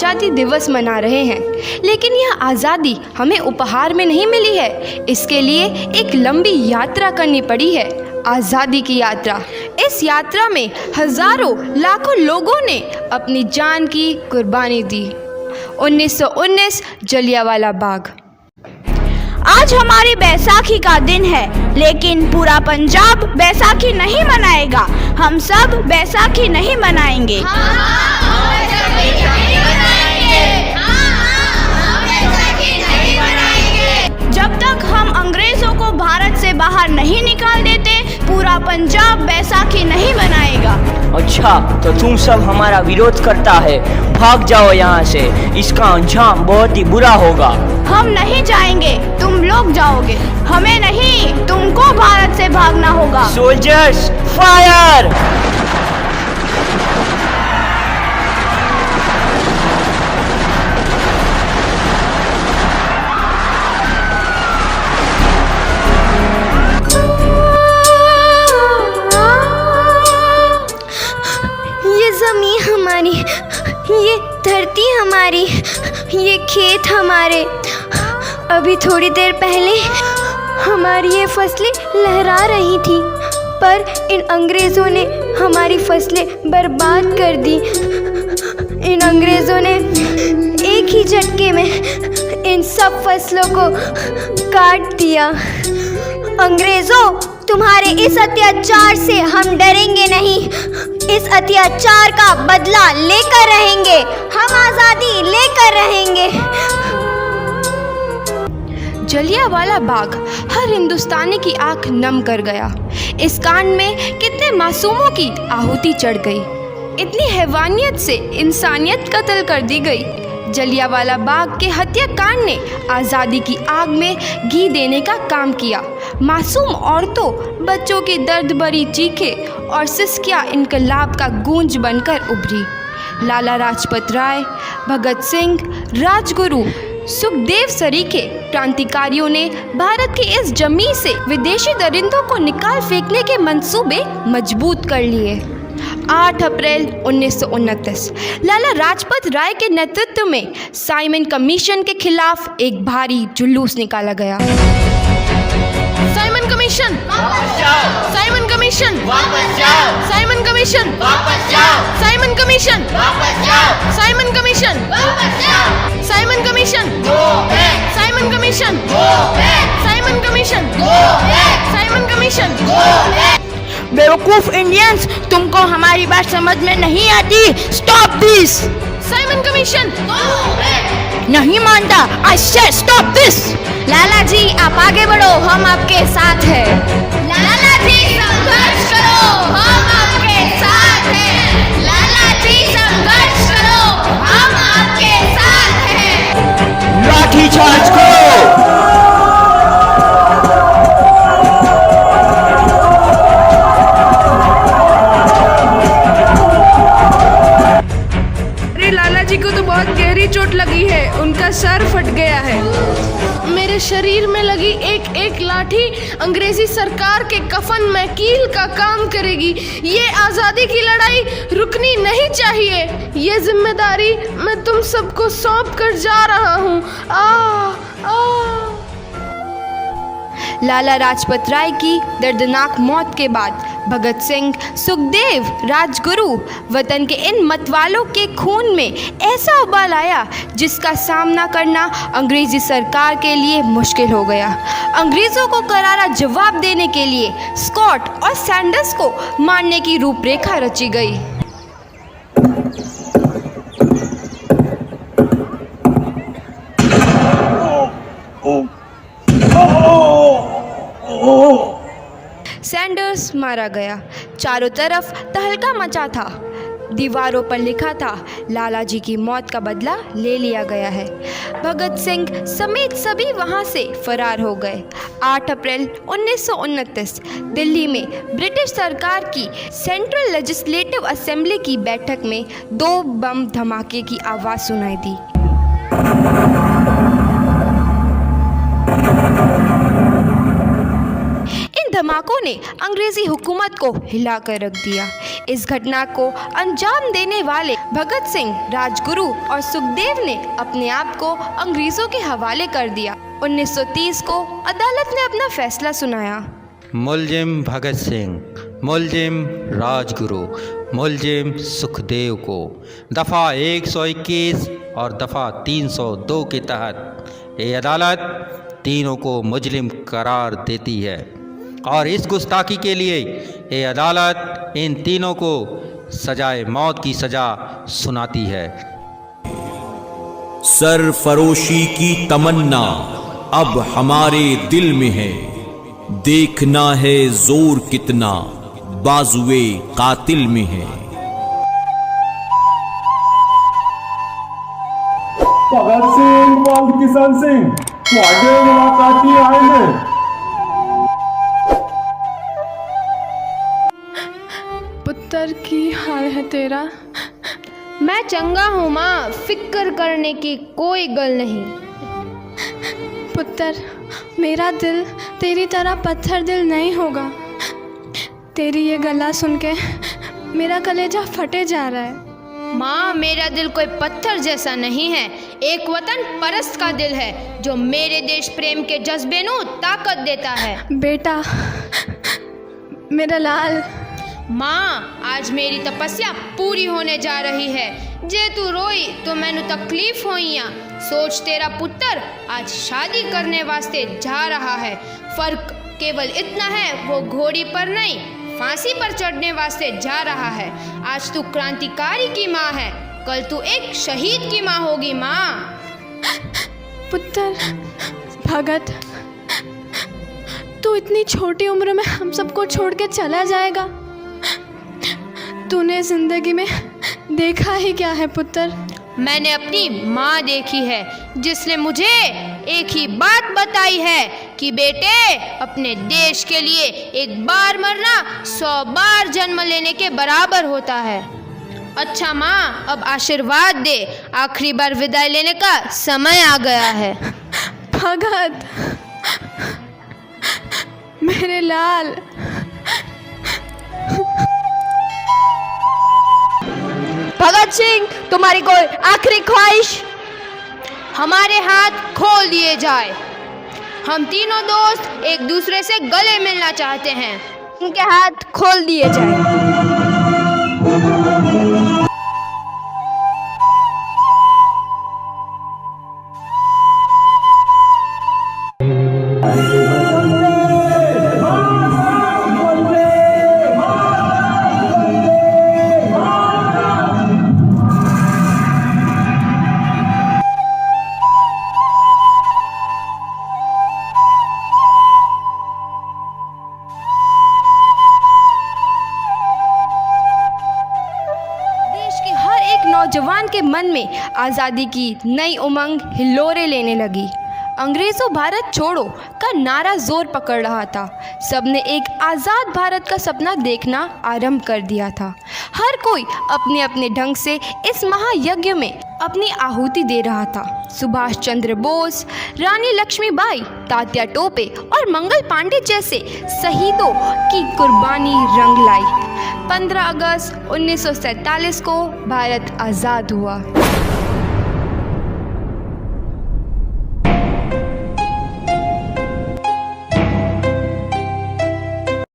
आज़ादी दिवस मना रहे हैं, लेकिन यह आज़ादी हमें उपहार में नहीं मिली है। इसके लिए एक लंबी यात्रा करनी पड़ी है, आज़ादी की यात्रा। इस यात्रा में हज़ारों लाखों लोगों ने अपनी जान की कुर्बानी दी। 1919 जलियांवाला बाग। आज हमारी बैसाखी का दिन है, लेकिन पूरा पंजाब बैसाखी नहीं मनाएगा। हम सब बैसाखी नहीं मनाएंगे। जब तक हम अंग्रेजों को भारत से बाहर नहीं निकाल देते, पूरा पंजाब बैसाखी नहीं मनाएगा। अच्छा, तो तुम सब हमारा विरोध करता है, भाग जाओ यहाँ से, इसका अंजाम बहुत ही बुरा होगा। हम नहीं जाएंगे, तुम लोग जाओगे। हमें नहीं, तुमको भारत से भागना होगा। Soldiers fire! ज़मीन हमारी, ये धरती हमारी, ये खेत हमारे। अभी थोड़ी देर पहले हमारी ये फसलें लहरा रही थी, पर इन अंग्रेज़ों ने हमारी फसलें बर्बाद कर दी। इन अंग्रेज़ों ने एक ही झटके में इन सब फसलों को काट दिया। अंग्रेज़ों, तुम्हारे इस अत्याचार से हम डरेंगे नहीं। इस अत्याचार का बदला लेकर रहेंगे। हम आज़ादी लेकर रहेंगे। जलियांवाला बाग हर हिंदुस्तानी की आंख नम कर गया। इस कांड में कितने मासूमों की आहुति चढ़ गई। इतनी हैवानियत से इंसानियत कत्ल कर दी गई। जलियांवाला बाग के हत्याकांड ने आज़ादी की आग में घी देने का काम किया। मासूम औरतों, बच्चों की दर्द भरी चीखें और सिसकियाँ इनकलाब का गूंज बनकर उभरी। लाला लाजपत राय, भगत सिंह, राजगुरु, सुखदेव सरीखे क्रांतिकारियों ने भारत की इस जमीन से विदेशी दरिंदों को निकाल फेंकने के मंसूबे मजबूत कर लिए। 8 अप्रैल 1929 लाला लाजपत राय के नेतृत्व में साइमन कमीशन के खिलाफ एक भारी जुलूस निकाला गया। साइमन कमीशन वापस जाओ! साइमन कमीशन वापस जाओ! साइमन कमीशन वापस जाओ! साइमन कमीशन वापस जाओ! साइमन कमीशन वापस जाओ! Simon commission go back! Simon commission go back! Simon commission go back! Simon commission go back! बेवकूफ इंडियंस, तुमको हमारी बात समझ में नहीं आती। Stop this! Simon commission go back! नहीं मानता। आई से स्टॉप दिस! लाला जी, आप आगे बढ़ो, हम आपके साथ हैं। लाला जी, संघर्ष करो, हम आपके साथ हैं। लाला जी, संघर्ष करो, हम आपके साथ हैं। लाठी चार्ज करो! लाला जी को तो बहुत गहरी चोट लगी है, उनका सर फट गया है। मेरे शरीर में लगी एक एक लाठी अंग्रेजी सरकार के कफन में कील का काम करेगी। ये आज़ादी की लड़ाई रुकनी नहीं चाहिए। ये जिम्मेदारी मैं तुम सबको सौंप कर जा रहा हूँ। लाला लाजपत राय की दर्दनाक मौत के बाद भगत सिंह, सुखदेव, राजगुरु वतन के इन मतवालों के खून में ऐसा उबाल आया जिसका सामना करना अंग्रेजी सरकार के लिए मुश्किल हो गया। अंग्रेज़ों को करारा जवाब देने के लिए स्कॉट और सैंडर्स को मारने की रूपरेखा रची गई। सैंडर्स मारा गया। चारों तरफ तहलका मचा था। दीवारों पर लिखा था, लाला जी की मौत का बदला ले लिया गया है। भगत सिंह समेत सभी वहां से फरार हो गए। 8 अप्रैल 1929 दिल्ली में ब्रिटिश सरकार की सेंट्रल लेजिस्लेटिव असेंबली की बैठक में 2 बम धमाके की आवाज़ सुनाई दी। धमाकों ने अंग्रेजी हुकूमत को हिलाकर रख दिया। इस घटना को अंजाम देने वाले भगत सिंह, राजगुरु और सुखदेव ने अपने आप को अंग्रेजों के हवाले कर दिया। 1930 को अदालत ने अपना फैसला सुनाया। मुलजिम भगत सिंह, मुलजिम राजगुरु, मुलजिम सुखदेव को दफ़ा 121 और दफ़ा 302 के तहत ये अदालत तीनों को मुजरिम करार देती है और इस गुस्ताखी के लिए ये अदालत इन तीनों को सजाए मौत की सज़ा सुनाती है। सरफरोशी की तमन्ना अब हमारे दिल में है, देखना है जोर कितना बाजुए कातिल में है। भगत सिंह, बाल किशन सिंह, ਤੁਹਾਡੇ ਮੁਲਾਕਾਤੀ ਆਏ ਨੇ। पुत्र की हाल है तेरा? मैं चंगा हूँ माँ, फिक्र करने की कोई गल नहीं। पुत्र, मेरा दिल तेरी तरह पत्थर दिल नहीं होगा। तेरी ये गला सुन के मेरा कलेजा फटे जा रहा है। माँ, मेरा दिल कोई पत्थर जैसा नहीं है, एक वतन परस्त का दिल है जो मेरे देश प्रेम के जज्बे नू ताकत देता है। बेटा, मेरा लाल। माँ, आज मेरी तपस्या पूरी होने जा रही है। जे तू रोई तो मैनू तकलीफ होइया। सोच, तेरा पुत्र आज शादी करने वास्ते जा रहा है। फर्क केवल इतना है, वो घोड़ी पर नहीं फांसी पर चढ़ने वास्ते जा रहा है। आज तू क्रांतिकारी की माँ है, कल तू एक शहीद की माँ होगी। माँ। पुत्र भगत, तू इतनी छोटी उम्र में हम सबको छोड़ के चला जाएगा? तूने जिंदगी में देखा ही क्या है पुत्र? मैंने अपनी माँ देखी है, जिसने मुझे एक ही बात बताई है कि बेटे, अपने देश के लिए एक बार मरना 100 बार जन्म लेने के बराबर होता है। अच्छा माँ, अब आशीर्वाद दे, आखिरी बार विदाई लेने का समय आ गया है। भगत, मेरे लाल। भगत सिंह, तुम्हारी कोई आखिरी ख्वाहिश? हमारे हाथ खोल दिए जाए। हम तीनों दोस्त एक दूसरे से गले मिलना चाहते हैं। उनके हाथ खोल दिए जाए। नौजवान के मन में आज़ादी की नई उमंग हिलोरे लेने लगी। अंग्रेज़ों भारत छोड़ो का नारा जोर पकड़ रहा था। सबने एक आज़ाद भारत का सपना देखना आरंभ कर दिया था। हर कोई अपने अपने ढंग से इस महायज्ञ में अपनी आहुति दे रहा था। सुभाष चंद्र बोस, रानी लक्ष्मीबाई, तात्या टोपे और मंगल पांडे जैसे शहीदों की कुर्बानी रंग लाई। 15 अगस्त 1947 को भारत आज़ाद हुआ।